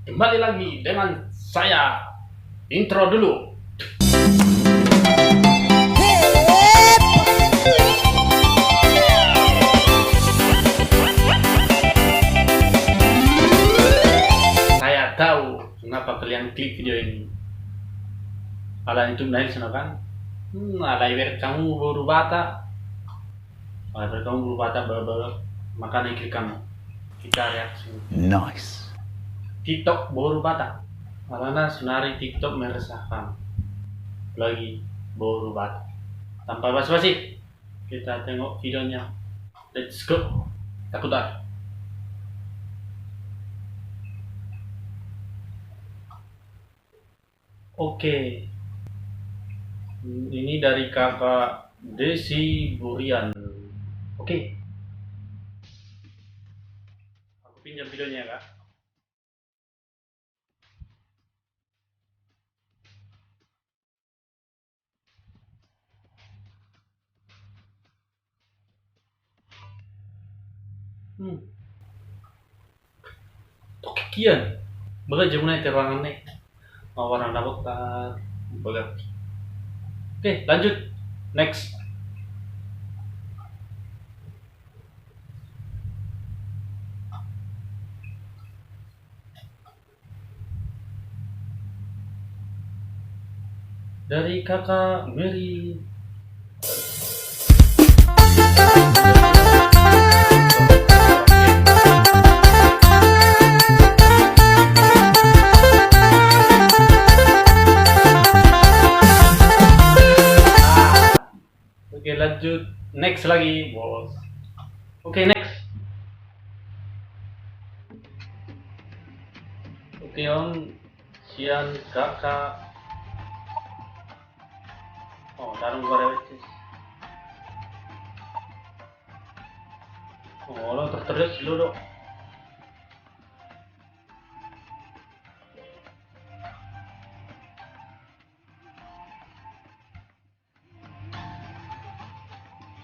Kembali lagi dengan saya. Intro dulu. Saya tahu kenapa kalian klik video ini. Kalian itu naik sana kan? Ada ibarat kamu baru bata. Ada kamu baru bata baru makanya klik kamu. Kita reaksi. Nice. TikTok baru bata. Karena senari TikTok meresahkan. Lagi baru bata. Tanpa basa-basi, kita tengok videonya. Let's go. Takut ada. Oke. Ini dari kakak Desi Burian. Oke. Aku pinjam videonya kak. Kian, baga jamunay terangan nih. Mawaran dapat baga. Oke, lanjut. Next. Dari kakak Mary. Oke, lanjut. Next lagi, bos. Oke, next. Oke, on. Sian kakak. Oh, darong barewetes. Oh, lo terus lu dong.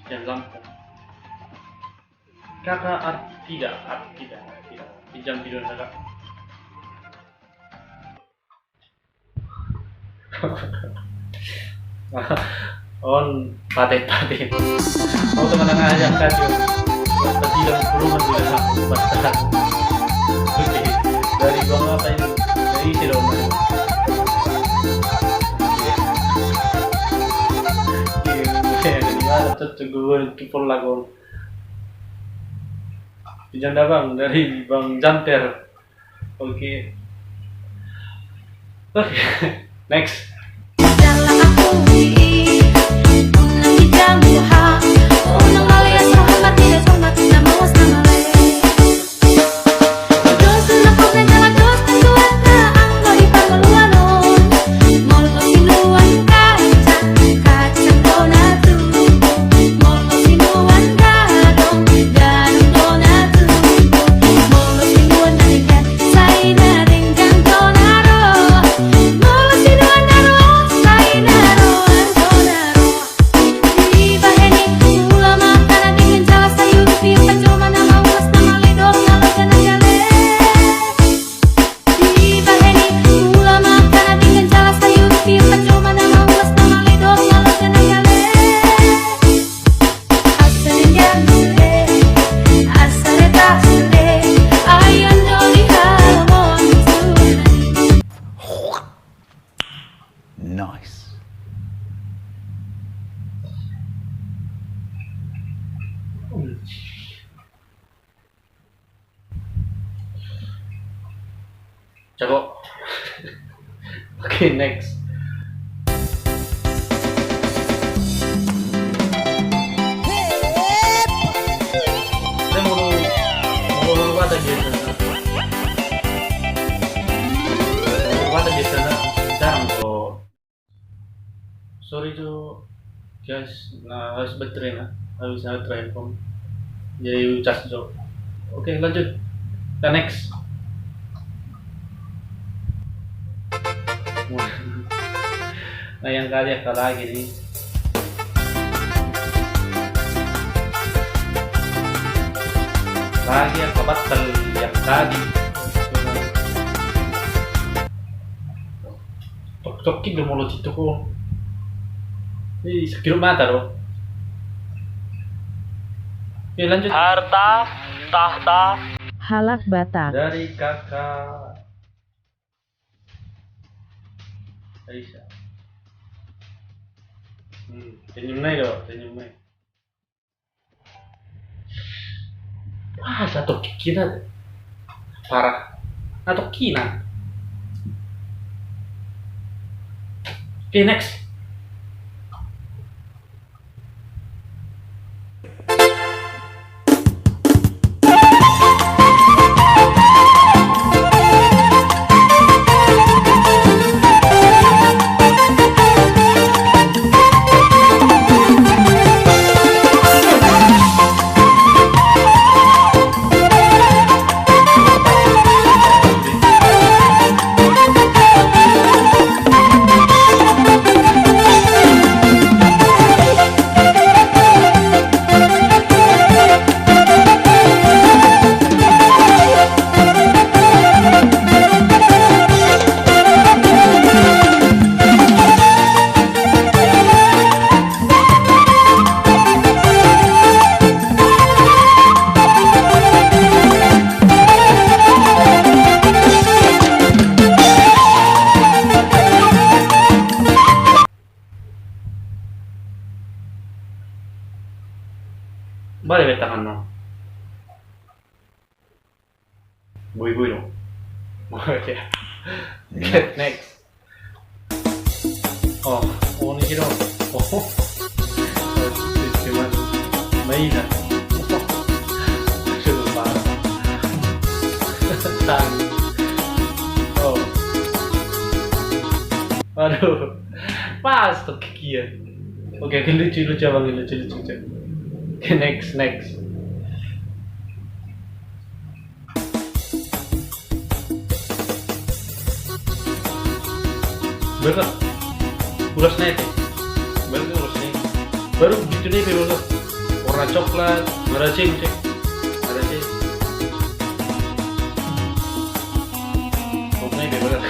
Yang Lampung. Kakak tidak. Pinjam video kakak. On paten. Mau teman aja kan yuk. Pasti dalam kurungan tidak aku basta. Oke, dari gua ngapain? Dari isi dong. Teguh kipol lagon. Pinjam bang dari Bang Janter. Oke. Next. Nice. Jago. Oke, next. Saya mau ada di sana. Ada di sana. Jarang kok. Sorry tuh guys, nah harus baterai lah, harus baterai phone. Jadi cas jo. Oke, lanjut. Kita next. Nah yang kali apa lagi nih? Lagi apa batal yang tadi? cocokkin lo mau itu kok. Ini sekilo mata loh. Ya lanjut. Harta, tahta, Halak Batak. Dari kakak Aisyah. Senyum loh, senyum. Wah, satu kina parah. Atau kina. Oke, next. Boleh tangan no. Bui no. Oke. Next. Oh, ini hero. Oh. Cuman mainan. Sudah parah. Tang. Oh. Aduh. Pas tuh kikian. Oke, lucu abang, lucu. Okay, next. Baru ulas nih. Baru gitu nih baru warna coklat, merah cing. Oke, baru.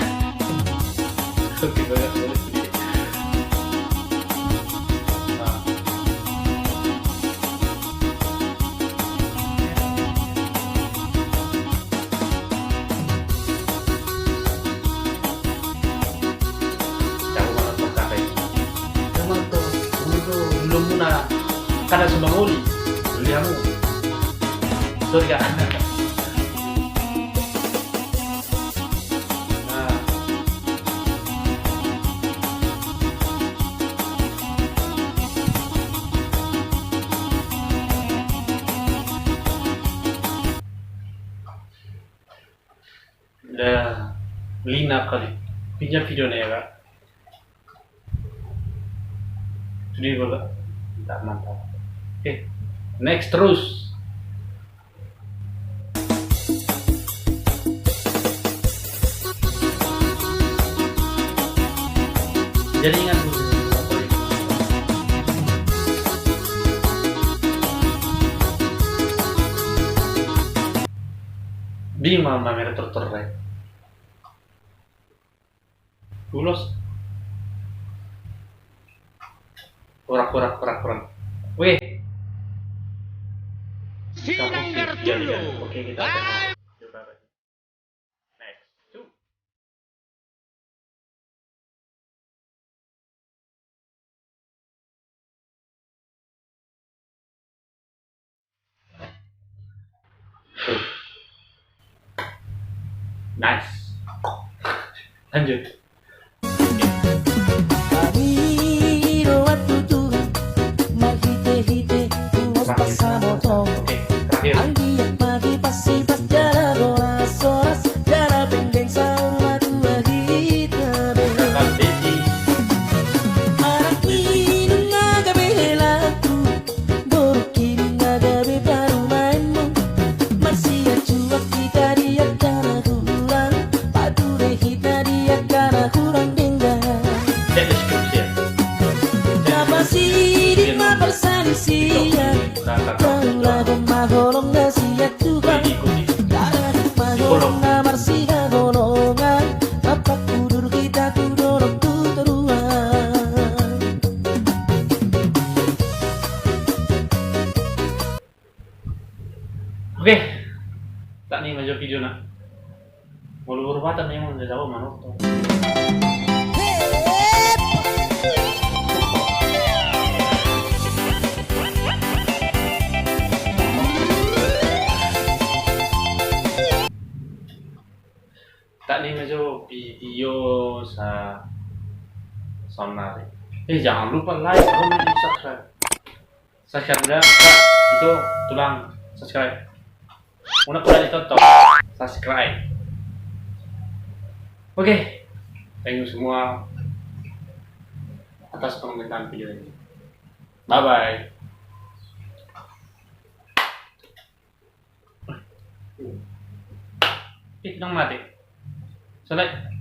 Oke, baru. Karena sudah nguli, beli kamu. Sorry kak. Nah. Udah Lina kali. Pinjam videonya ya kak. Sudah boleh. Mantap. Oke, next terus. Jadi ingat dulu. Di mana mereka terterai? Ulos. Kurang. Weh. Sinanggar dulu. Oke, kita coba. Next. Two. Nice. Lanjut. Kita dia karena Oke, tak nih maju video nak. Buru-buru bata memang udah jauh manuk tuh. Tak nih maju video sa sonar. Jangan lupa like, comment, dan subscribe. Subscribe ya, Kak. Itu tulang subscribe. Una pula ditutup. Subscribe. Oke. Thank you semua atas penonton video ini. Bye bye. Nang mati. Selesai.